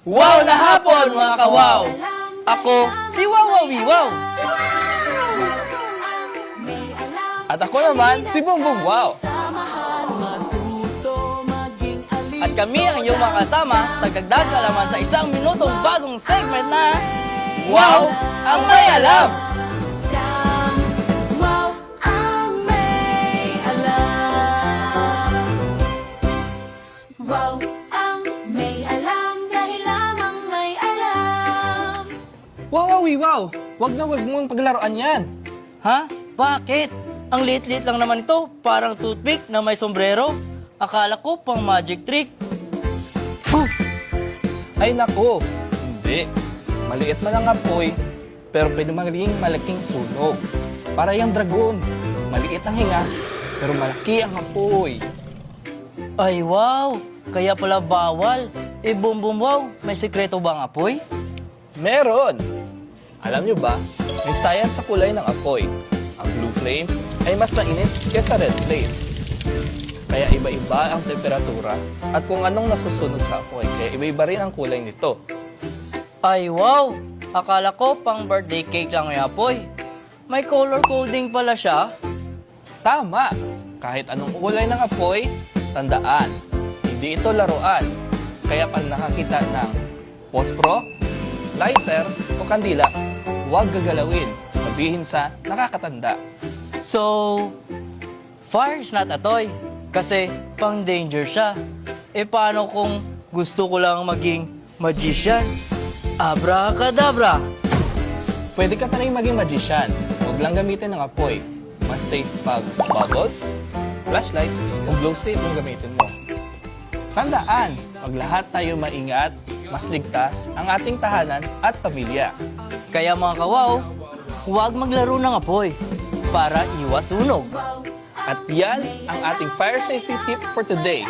Wow na hapon mga kawaw! Ako si Wawawiwaw! At ako naman si Bongbong Wow! At kami ang iyong mga kasama sa dagdag kaalaman sa isang minutong bagong segment na Wow ang May Alam! Wow ang may alam. Wow ang may alam dahil lamang may alam. Wow! Wag na wag mong paglaruan yan. Ha? Bakit? Ang liit-liit lang naman ito, parang toothpick na may sombrero. Akala ko pang magic trick. Ay nako, hindi. Maliit man ang apoy, pero pwede maging malaking sunog. Para yung dragon, maliit ang hinga, pero malaki ang apoy. Ay wow! Kaya pala bawal. Bongbong Wow, may sekreto ba ang apoy? Meron! Alam nyo ba, may science sa kulay ng apoy. Ang blue flames ay mas mainit kaysa red flames. Kaya iba-iba ang temperatura at kung anong nasusunog sa apoy. Kaya iba-iba rin ang kulay nito. Ay wow! Akala ko pang birthday cake lang yung apoy. May color coding pala siya. Tama! Kahit anong kulay ng apoy, tandaan, hindi ito laruan. Kaya pag nakakita ng pospro, lighter o kandila, huwag gagalawin. Sabihin sa nakakatanda. So, fire is not a toy. Kasi pang danger siya. Paano kung gusto ko lang maging magician? Abracadabra! Pwede ka pa rin maging magician. Huwag lang gamitin ng apoy. Mas safe pag bubbles, flashlight, o glow stick ang gamitin mo. Tandaan, pag lahat tayo maingat, mas ligtas ang ating tahanan at pamilya. Kaya mga kawaw, huwag maglaro ng apoy para iwas sunog. At yan ang ating fire safety tip for today.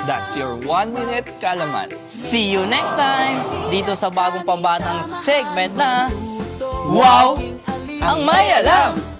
That's your 1 minute kaalaman. See you next time! Dito sa bagong pambatang segment na Wow! Ang May Alam!